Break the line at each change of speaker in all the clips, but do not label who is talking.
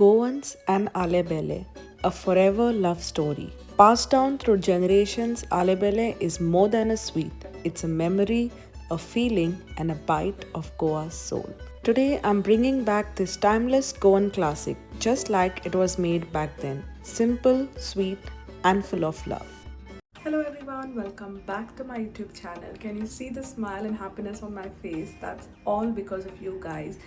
Goans Alle Belle, a forever love story. Passed down through generations, Alle Belle is more than a sweet. It's a memory, a feeling, and a bite of Goa's soul. Today, I'm bringing back this timeless Goan classic, just like it was made back then. Simple, sweet, and full of love. Hello everyone, welcome back to my YouTube channel. Can you see the smile and happiness on my face? That's all because of you guys.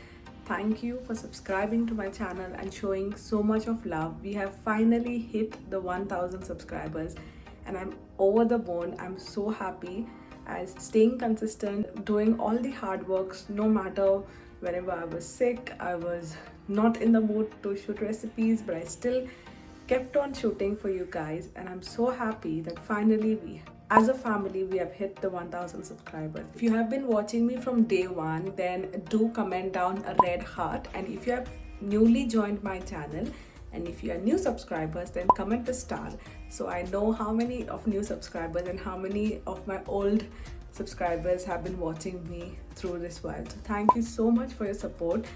Thank you for subscribing to my channel and showing so much of love. We have finally hit the 1000 subscribers and I'm over the moon. I'm so happy as staying consistent, doing all the hard works, no matter whenever I was sick, I was not in the mood to shoot recipes, but I still kept on shooting for you guys, and I'm so happy that finally we as a family we have hit the 1000 subscribers. If you have been watching me from day one, then do comment down a red heart, and if you have newly joined my channel and if you are new subscribers, then comment the star so I know how many of new subscribers and how many of my old subscribers have been watching me through this while. So thank you so much for your support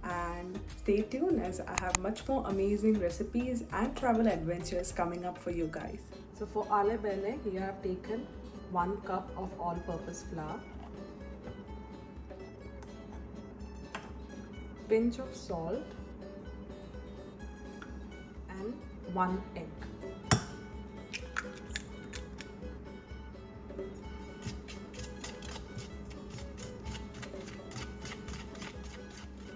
and stay tuned as I have much more amazing recipes and travel adventures coming up for you guys. So for Alle Belle, here I have taken 1 cup of all-purpose flour, pinch of salt and 1 egg.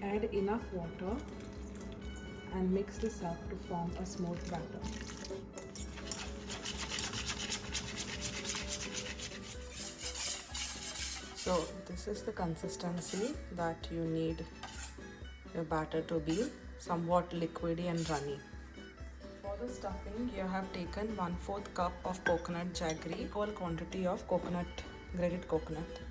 Add enough water and mix this up to form a smooth batter. So this is the consistency that you need your batter to be, somewhat liquidy and runny. For the stuffing, you have taken 1/4 cup of coconut jaggery, equal quantity of grated coconut.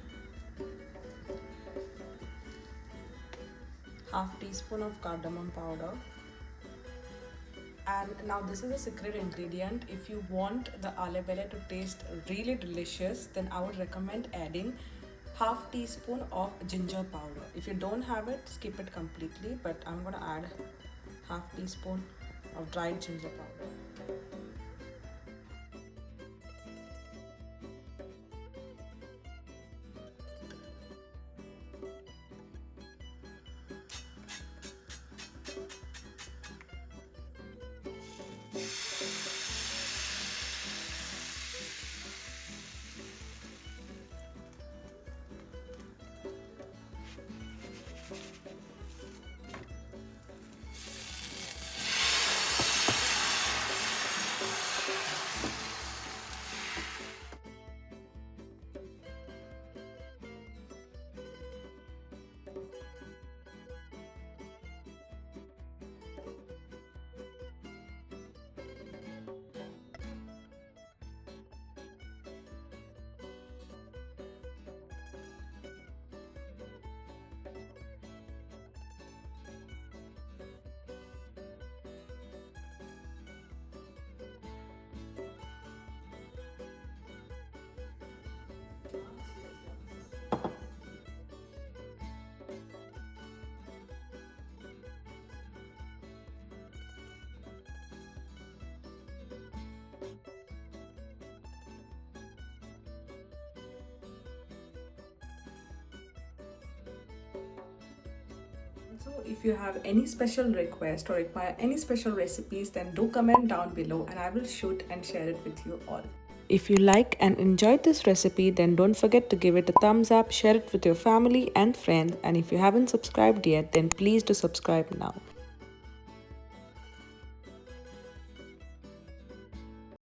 Half teaspoon of cardamom powder, and now this is a secret ingredient. If you want the Alle Belle to taste really delicious, then I would recommend adding half teaspoon of ginger powder. If you don't have it, skip it completely, but I'm gonna add half teaspoon of dried ginger powder. So if you have any special request or require any special recipes, then do comment down below and I will shoot and share it with you all. If you like and enjoyed this recipe, then don't forget to give it a thumbs up, share it with your family and friends, and if you haven't subscribed yet, then please do subscribe now.